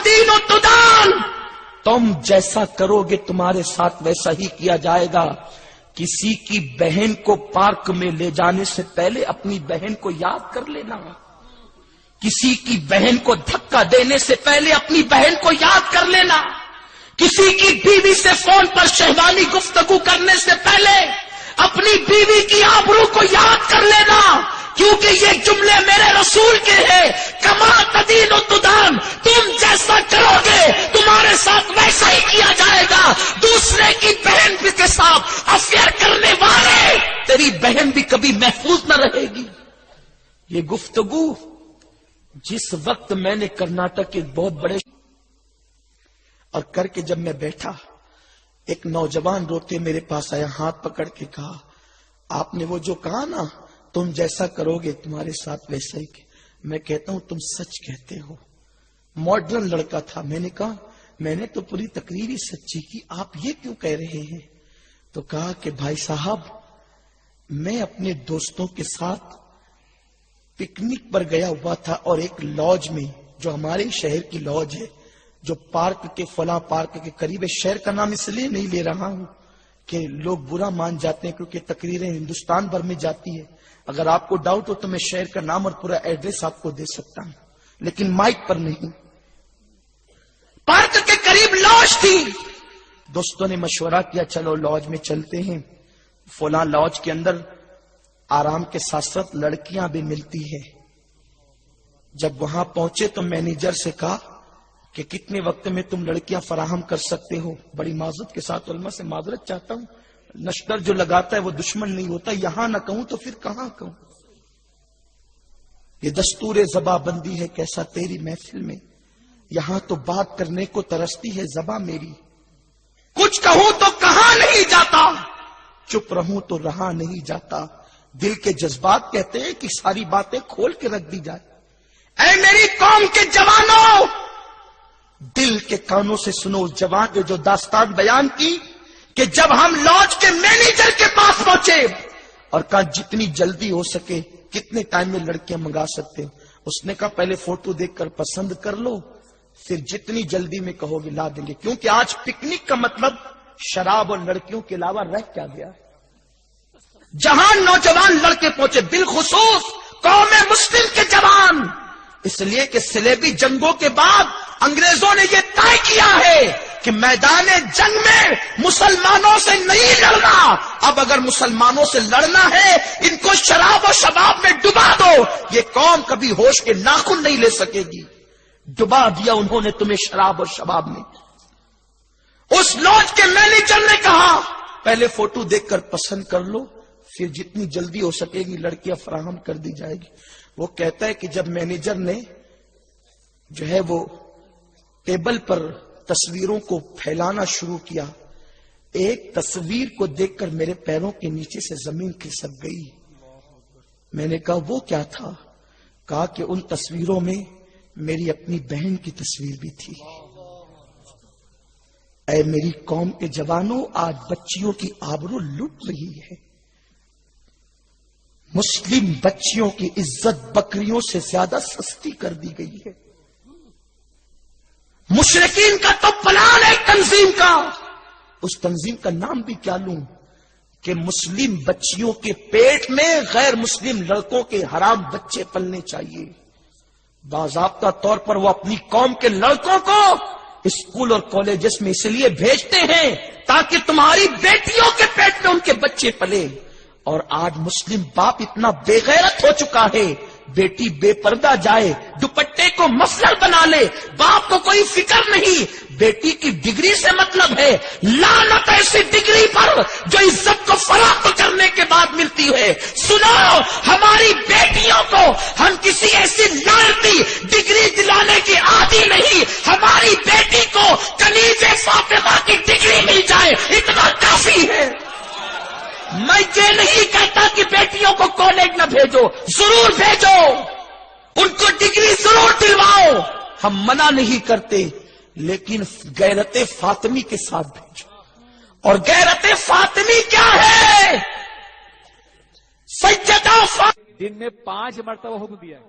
تدین تدان، تم جیسا کرو گے تمہارے ساتھ ویسا ہی کیا جائے گا۔ کسی کی بہن کو پارک میں لے جانے سے پہلے اپنی بہن کو یاد کر لینا، کسی کی بہن کو دھکا دینے سے پہلے اپنی بہن کو یاد کر لینا، کسی کی بیوی سے فون پر شہوانی گفتگو کرنے سے پہلے اپنی بیوی کی آبرو کو یاد کر لینا، کیونکہ یہ جملے میرے رسول کے ہیں، کما تدین و تدان، تم جیسا کرو گے تمہارے ساتھ ویسا ہی کیا جائے گا۔ دوسرے کی بہن کے ساتھ افیئر کرنے والے، تیری بہن بھی کبھی محفوظ نہ رہے گی۔ یہ گفتگو جس وقت میں نے کرناٹک کے بہت بڑے اور کر کے جب میں بیٹھا، ایک نوجوان روتے میرے پاس آیا، ہاتھ پکڑ کے کہا، آپ نے وہ جو کہا نا تم جیسا کرو گے تمہارے ساتھ ویسا ہی۔ میں کہتا ہوں تم سچ کہتے ہو۔ ماڈرن لڑکا تھا، میں نے کہا میں نے تو پوری تقریر ہی سچی کی، آپ یہ کیوں کہہ رہے ہیں؟ تو کہا کہ بھائی صاحب، میں اپنے دوستوں کے ساتھ پکنک پر گیا ہوا تھا، اور ایک لاج میں، جو ہمارے شہر کی لاج ہے، جو پارک کے فلاں پارک کے قریب ہے، شہر کا نام اس لیے نہیں لے رہا ہوں کہ لوگ برا مان جاتے ہیں، کیونکہ تقریریں ہندوستان بھر میں جاتی ہے۔ اگر آپ کو ڈاؤٹ ہو تو میں شہر کا نام اور پورا ایڈریس آپ کو دے سکتا ہوں، لیکن مائک پر نہیں۔ پارک کے قریب لاج تھی، دوستوں نے مشورہ کیا چلو لاج میں چلتے ہیں۔ فلاں لاج کے اندر آرام کے ساتھ ساتھ لڑکیاں بھی ملتی ہے۔ جب وہاں پہنچے تو مینیجر سے کہا کہ کتنے وقت میں تم لڑکیاں فراہم کر سکتے ہو؟ بڑی معذرت کے ساتھ علماء سے معذرت چاہتا ہوں، نشتر جو لگاتا ہے وہ دشمن نہیں ہوتا، یہاں نہ کہوں تو پھر کہاں کہوں؟ یہ دستور زباں بندی ہے کیسا تیری محفل میں، یہاں تو بات کرنے کو ترستی ہے زباں میری، کچھ کہوں تو کہاں نہیں جاتا، چپ رہوں تو رہا نہیں جاتا، دل کے جذبات کہتے ہیں کہ ساری باتیں کھول کے رکھ دی جائے۔ اے میری قوم کے جوانوں، دل کے کانوں سے سنو اس جوان نے جو داستان بیان کی کہ جب ہم لاج کے مینیجر کے پاس پہنچے اور کہا جتنی جلدی ہو سکے کتنے ٹائم میں لڑکیاں منگا سکتے ہو؟ اس نے کہا پہلے فوٹو دیکھ کر پسند کر لو، پھر جتنی جلدی میں کہو گے لا دیں گے، کیونکہ آج پکنک کا مطلب شراب اور لڑکیوں کے علاوہ رہ کیا گیا؟ جہاں نوجوان لڑکے پہنچے، بالخصوص قوم مسلم کے جوان، اس لیے کہ صلیبی جنگوں کے بعد انگریزوں نے یہ طے کیا ہے کہ میدان جنگ میں مسلمانوں سے نہیں لڑنا، اب اگر مسلمانوں سے لڑنا ہے ان کو شراب و شباب میں ڈبا دو، یہ قوم کبھی ہوش کے ناخن نہیں لے سکے گی۔ ڈبا دیا انہوں نے تمہیں شراب اور شباب میں۔ اس لاج کے مینیجر نے کہا پہلے فوٹو دیکھ کر پسند کر لو، پھر جتنی جلدی ہو سکے گی لڑکیاں فراہم کر دی جائے گی۔ وہ کہتا ہے کہ جب مینیجر نے جو ہے وہ ٹیبل پر تصویروں کو پھیلانا شروع کیا، ایک تصویر کو دیکھ کر میرے پیروں کے نیچے سے زمین کھسک گئی۔ میں نے کہا وہ کیا تھا؟ کہا کہ ان تصویروں میں میری اپنی بہن کی تصویر بھی تھی۔ اے میری قوم کے جوانوں، آج بچیوں کی آبرو لٹ رہی ہے، مسلم بچیوں کی عزت بکریوں سے زیادہ سستی کر دی گئی ہے۔ مشرکین کا تو پلان ہے تنظیم کا، اس تنظیم کا نام بھی کیا لوں کہ مسلم بچیوں کے پیٹ میں غیر مسلم لڑکوں کے حرام بچے پلنے چاہیے۔ باضابطہ طور پر وہ اپنی قوم کے لڑکوں کو اسکول اور کالجز میں اس لیے بھیجتے ہیں تاکہ تمہاری بیٹیوں کے پیٹ میں ان کے بچے پلے۔ اور آج مسلم باپ اتنا بے غیرت ہو چکا ہے، بیٹی بے پردہ جائے دوپٹے کو مفلر بنا لے، باپ کو کوئی فکر نہیں، بیٹی کی ڈگری سے مطلب ہے، لعنت ایسی ڈگری پر جو عزت کو فروخت کرنے کے بعد ملتی ہے۔ سنو، ہماری بیٹیوں کو ہم کسی ایسی لعنتی ڈگری دلانے کی عادی نہیں، ہماری بیٹی کو کنیز فاطمہ کی ڈگری مل جائے اتنا کافی ہے۔ میں یہ نہیں کہتا کہ بیٹیوں کو کالج نہ بھیجو، ضرور بھیجو، ان کو ڈگری ضرور دلواؤ، ہم منع نہیں کرتے، لیکن غیرت فاطمی کے ساتھ بھیجو۔ اور غیرت فاطمی کیا ہے؟ سیدہ فاطمہ دن میں 5 مرتبہ حکم دیا ہے